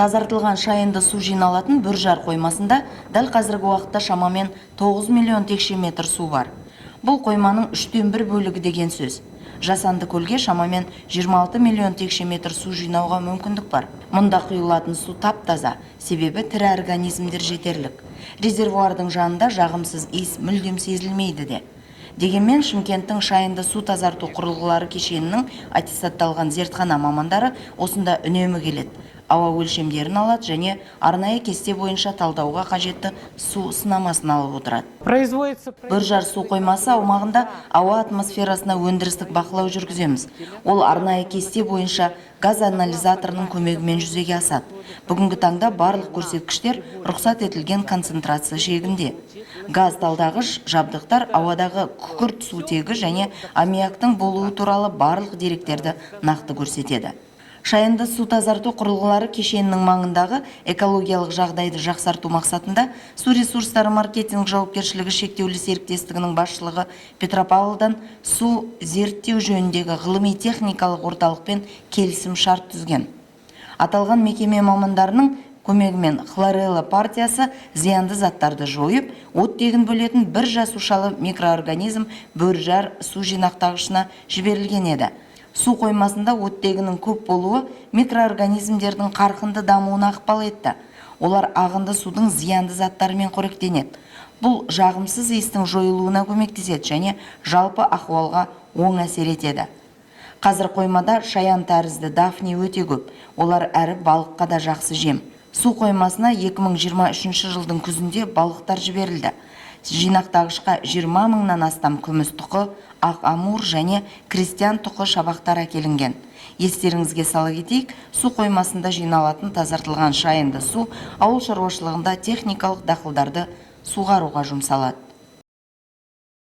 Тазартылған шайынды су жиналатын Бүржар қоймасында дәл қазіргі уақытта шамамен 9 миллион текше метр су бар. Бұл қойманың 1/3 бөлігі деген сөз. Жасанды көлге шамамен 26 миллион текше метр су жинауға мүмкіндік бар. Мұнда құйылатын су тап-таза, себебі тірі организмдер жетерлік. Резервуардың жанында жағымсыз иіс мүлдем сезілмейді де. Дегенмен Шымкенттің шайынды су тазарту құрылғылары кешенінің аттестатталған зертхана мамандары осында үнемі келеді. Ауа өлшемдерін алады және арнайы кесте бойынша талдауға қажетті су сынамасын алып отырады. Бүржар су қоймасы аумағында ауа атмосферасына өндірістік бақылау жүргіземіз. Ол арнайы кесте бойынша газ анализаторының көмегімен жүзеге асады. Бүгінгі таңда барлық көрсеткіштер рұқсат етілген концентрация шегінде. Газ талдағыш жабдықтар ауадағы күкірт сутегі және аммиактың болуы туралы барлық деректерді нақты көрсетеді. Шайынды су тазарту құрылғылары кешенінің маңындағы экологиялық жағдайды жақсарту мақсатында су ресурстары маркетинг жауапкершілігі шектеулі серіктестігінің басшылығы Петропавлдан су зерттеу жөніндегі ғылыми-техникалық орталықпен келісім шарт түзген. Аталған мекеме мамандарының көмегімен хлорелла партиясы зиянды заттарды жойып, оттегін бөлетін бір жасушалы микроорганизм Бүржар су жинақтағышына жіберілген еді. Су қоймасында оттегінің көп болуы микроорганизмдердің қарқынды дамуына ықпал етті. Олар ағынды судың зиянды заттарымен қоректенеді. Бұл жағымсыз иістің жойылуына көмектеседі және жалпы ахуалға оң әсер етеді. Қазір қоймада шаян тәрізді дафни өте көп. Олар әрі балыққа да жақсы жем. Су қоймасына 2023 жылдың күзінде балықтар жіберілді. Жинақтағышқа 20 мыңнан астам күміс тұқы, ақ амур және крестьян тұқы шабақтар әкелінген. Естеріңізге сала кетейік, су қоймасында жиналатын тазартылған шайынды су ауыл шаруашылығында техникалық дақылдарды суғаруға жұмсалады.